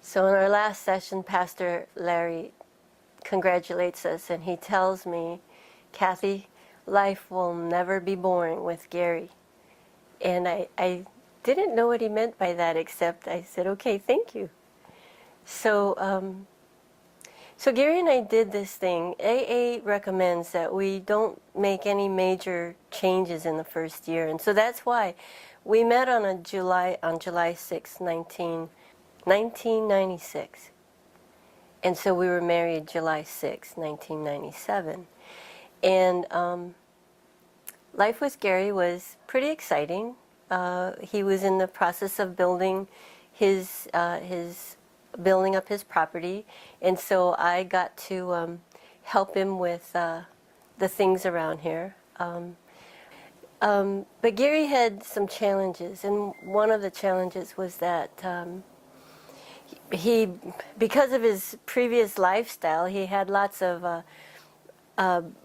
So in our last session, Pastor Larry congratulates us and he tells me, Cathy, life will never be boring with Gary. And I didn't know what he meant by that, except I said, okay, thank you. So, so Gary and I did this thing. AA recommends that we don't make any major changes in the first year. And so that's why we met on July 6, 1996. And so we were married July 6, 1997. And life with Gary was pretty exciting. He was in the process of building building up his property, and so I got to help him with the things around here. But Gary had some challenges, and one of the challenges was that because of his previous lifestyle, he had lots of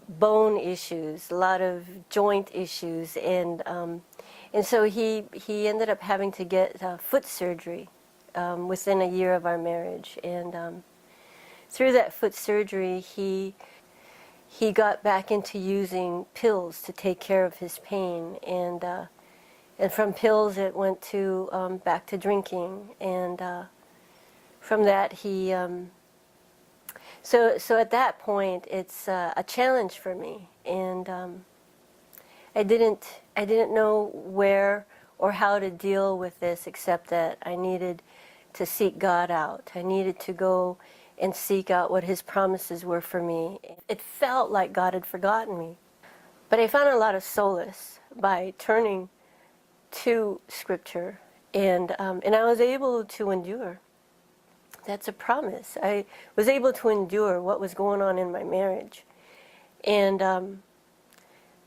bone issues, a lot of joint issues, and so he ended up having to get foot surgery within a year of our marriage. And through that foot surgery, he got back into using pills to take care of his pain, and from pills it went to back to drinking, and from that he. So at that point, it's a challenge for me, and I didn't know where or how to deal with this, except that I needed to seek God out. I needed to go and seek out what His promises were for me. It felt like God had forgotten me, but I found a lot of solace by turning to Scripture, and I was able to endure. That's a promise. I was able to endure what was going on in my marriage. And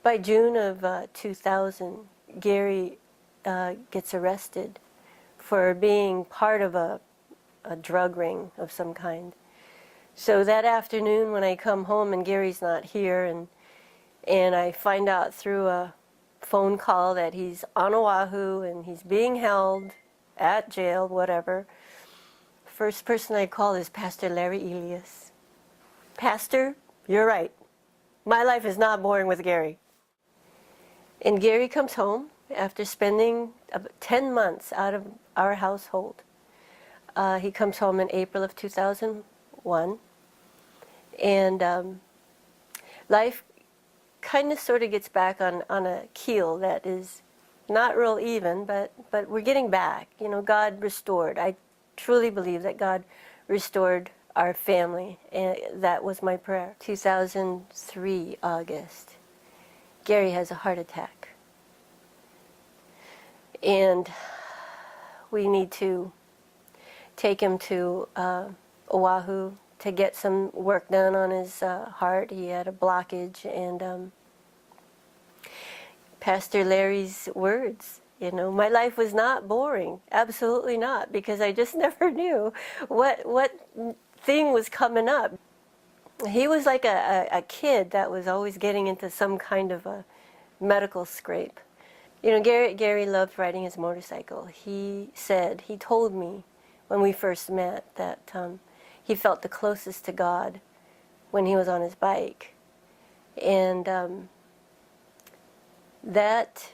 by June of 2000, Gary gets arrested for being part of a drug ring of some kind. So that afternoon when I come home and Gary's not here, and I find out through a phone call that he's on Oahu and he's being held at jail, whatever, first person I call is Pastor Larry Elias. Pastor, you're right. My life is not boring with Gary. And Gary comes home after spending 10 months out of our household. He comes home in April of 2001. And life kind of sort of gets back on a keel that is not real even, but we're getting back. You know, God restored. I truly believe that God restored our family, and that was my prayer. 2003, August, Gary has a heart attack. And we need to take him to Oahu to get some work done on his heart. He had a blockage, and Pastor Larry's words, you know, my life was not boring, absolutely not, because I just never knew what thing was coming up. He was like a kid that was always getting into some kind of a medical scrape. You know, Gary loved riding his motorcycle. He told me when we first met that he felt the closest to God when he was on his bike. And that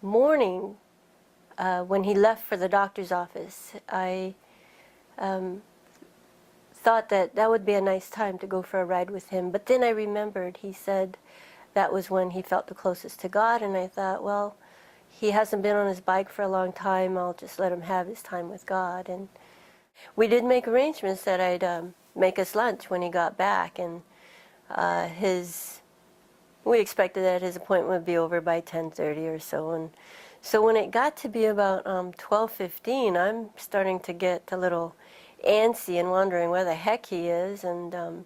morning, when he left for the doctor's office, I thought that would be a nice time to go for a ride with him. But then I remembered he said that was when he felt the closest to God, and I thought, well, he hasn't been on his bike for a long time. I'll just let him have his time with God. And we did make arrangements that I'd make us lunch when he got back, and we expected that his appointment would be over by 10:30 or so. And so when it got to be about 12:15, I'm starting to get a little antsy and wondering where the heck he is, and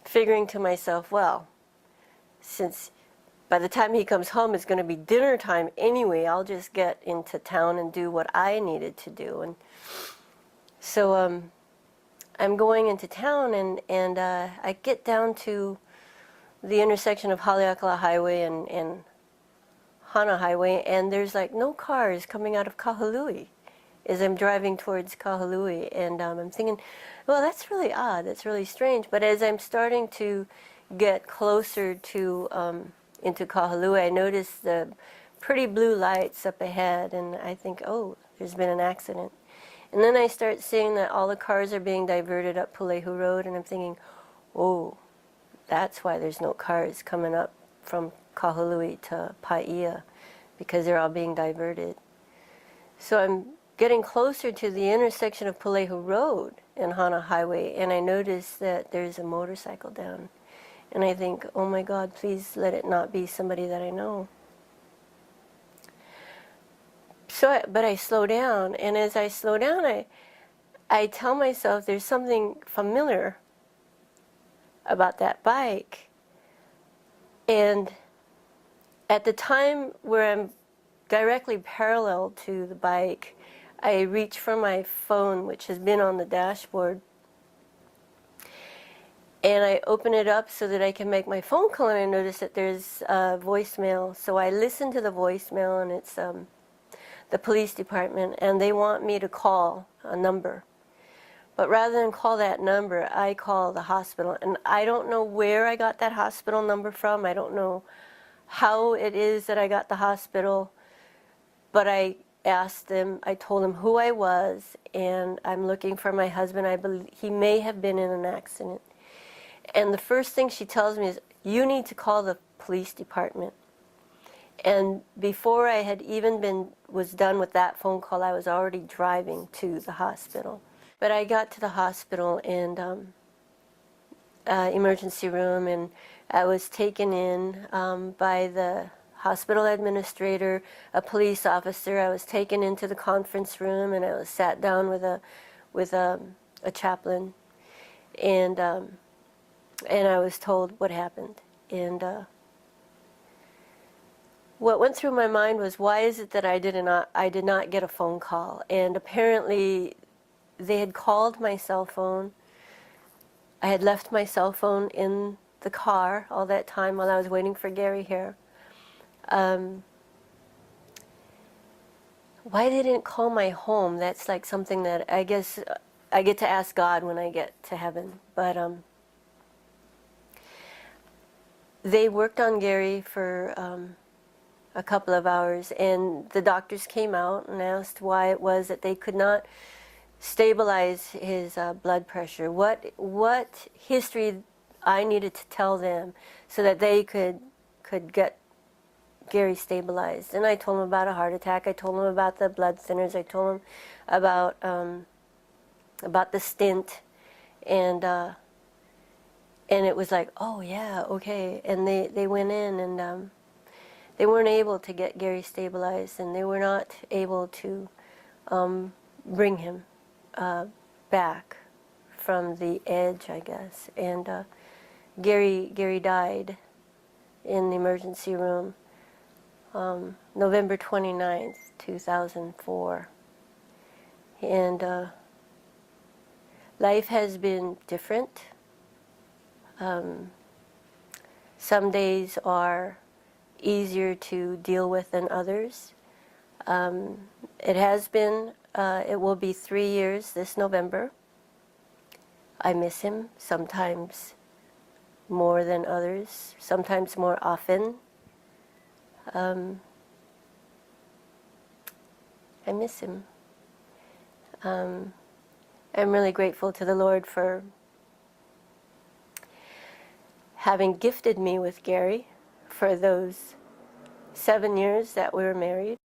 figuring to myself, well, since by the time he comes home it's going to be dinner time anyway, I'll just get into town and do what I needed to do. And so I'm going into town, and I get down to the intersection of Haleakala Highway and Hana Highway, and there's like no cars coming out of Kahului. as I'm driving towards Kahului, and I'm thinking, well, that's really odd, that's really strange. But as I'm starting to get closer to into Kahului, I notice the pretty blue lights up ahead, and I think, oh, there's been an accident. And then I start seeing that all the cars are being diverted up Pulehu Road, and I'm thinking, oh, that's why there's no cars coming up from Kahului to Paia, because they're all being diverted. So I'm getting closer to the intersection of Pulehu Road and Hana Highway, and I notice that there's a motorcycle down. And I think, oh my God, please let it not be somebody that I know. So, but I slow down, and as I slow down, I tell myself there's something familiar about that bike. And at the time where I'm directly parallel to the bike, I reach for my phone, which has been on the dashboard, and I open it up so that I can make my phone call, and I notice that there's a voicemail. So I listen to the voicemail, and it's the police department, and they want me to call a number. But rather than call that number, I call the hospital. And I don't know where I got that hospital number from. I don't know how it is that I got the hospital. But I asked them, I told them who I was, and I'm looking for my husband. I believe he may have been in an accident. And the first thing she tells me is, you need to call the police department. And before I had even was done with that phone call, I was already driving to the hospital. But I got to the hospital and emergency room, and I was taken in by the hospital administrator, a police officer. I was taken into the conference room, and I was sat down with a chaplain, and I was told what happened. And what went through my mind was, why is it that I did not get a phone call? And apparently they had called my cell phone. I had left my cell phone in the car all that time while I was waiting for Gary here. Why they didn't call my home, that's like something that I guess I get to ask God when I get to heaven. But they worked on Gary for a couple of hours, and the doctors came out and asked why it was that they could not stabilize his blood pressure, what history I needed to tell them so that they could get Gary stabilized. And I told him about a heart attack. I told him about the blood thinners. I told him about the stint, and it was like, oh yeah, okay. And they went in, and they weren't able to get Gary stabilized, and they were not able to bring him back from the edge, I guess. And Gary died in the emergency room November 29th, 2004. And life has been different. Some days are easier to deal with than others. It has been, it will be 3 years this November. I miss him, sometimes more than others, sometimes more often. I miss him. I'm really grateful to the Lord for having gifted me with Gary for those 7 years that we were married.